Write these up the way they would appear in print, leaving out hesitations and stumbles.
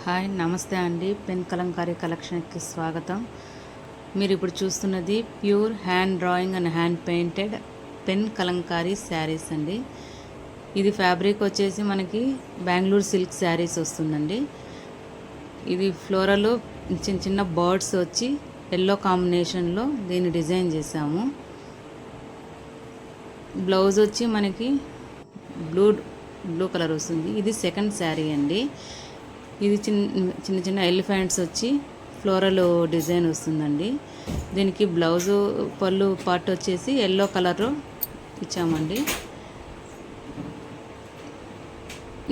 Hi నమస్తే అండి. Pen Kalamkari కలెక్షన్కి స్వాగతం. మీరు ఇప్పుడు చూస్తున్నది pure hand drawing and hand painted pen Kalamkari saris అండి. ఇది ఫ్యాబ్రిక్ వచ్చేసి మనకి బెంగళూరు సిల్క్ శారీస్ వస్తుందండి. ఇది ఫ్లోరల్ చిన్న చిన్న బర్డ్స్ వచ్చి ఎల్లో కాంబినేషన్లో దీన్ని డిజైన్ చేసాము. బ్లౌజ్ వచ్చి మనకి బ్లూ కలర్ వస్తుంది. ఇది సెకండ్ శారీ అండి. ఇది చిన్న చిన్న ఎలిఫెంట్స్ వచ్చి ఫ్లోరల్ డిజైన్ వస్తుందండి. దీనికి బ్లౌజు పళ్ళు పార్ట్ వచ్చేసి ఎల్లో కలర్ ఇచ్చామండి.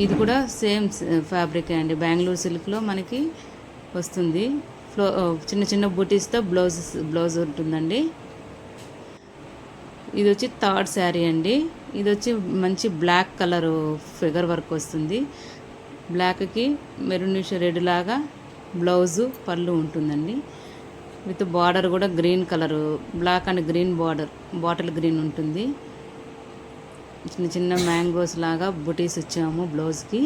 ఇది కూడా సేమ్ ఫ్యాబ్రిక్ అండి, బెంగళూరు సిల్క్లో మనకి వస్తుంది. చిన్న చిన్న బూటీస్తో బ్లౌజ్ ఉంటుందండి. ఇది వచ్చి థర్డ్ శారీ అండి. ఇది వచ్చి మంచి బ్లాక్ కలర్ ఫిగర్ వర్క్ వస్తుంది. బ్లాక్కి మెరూనిష్ రెడ్ లాగా బ్లౌజు పళ్ళు ఉంటుందండి. విత్ బార్డర్ కూడా green colour, black and green bottle green ఉంటుంది. చిన్న చిన్న మ్యాంగోస్ లాగా బుటీస్ ఇచ్చాము బ్లౌజ్కి.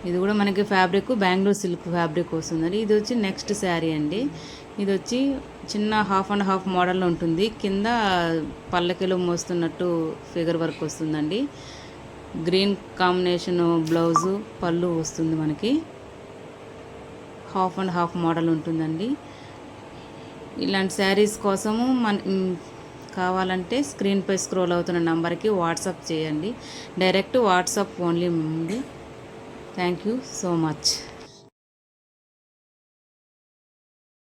ఇది కూడా మనకి ఫ్యాబ్రిక్ బెంగళూరు సిల్క్ ఫ్యాబ్రిక్ వస్తుందండి. ఇది వచ్చి నెక్స్ట్ శారీ అండి. ఇది వచ్చి చిన్న హాఫ్ అండ్ హాఫ్ మోడల్లో ఉంటుంది. కింద పల్లకిలో మోస్తున్నట్టు ఫిగర్ వర్క్ వస్తుందండి. గ్రీన్ కాంబినేషన్ బ్లౌజు పళ్ళు వస్తుంది. మనకి హాఫ్ అండ్ హాఫ్ మోడల్ ఉంటుందండి. ఇలాంటి శారీస్ కోసము కావాలంటే స్క్రీన్పై స్క్రోల్ అవుతున్న నంబర్కి వాట్సాప్ చేయండి. డైరెక్ట్ వాట్సాప్ ఓన్లీ ఉంది. Thank you so much.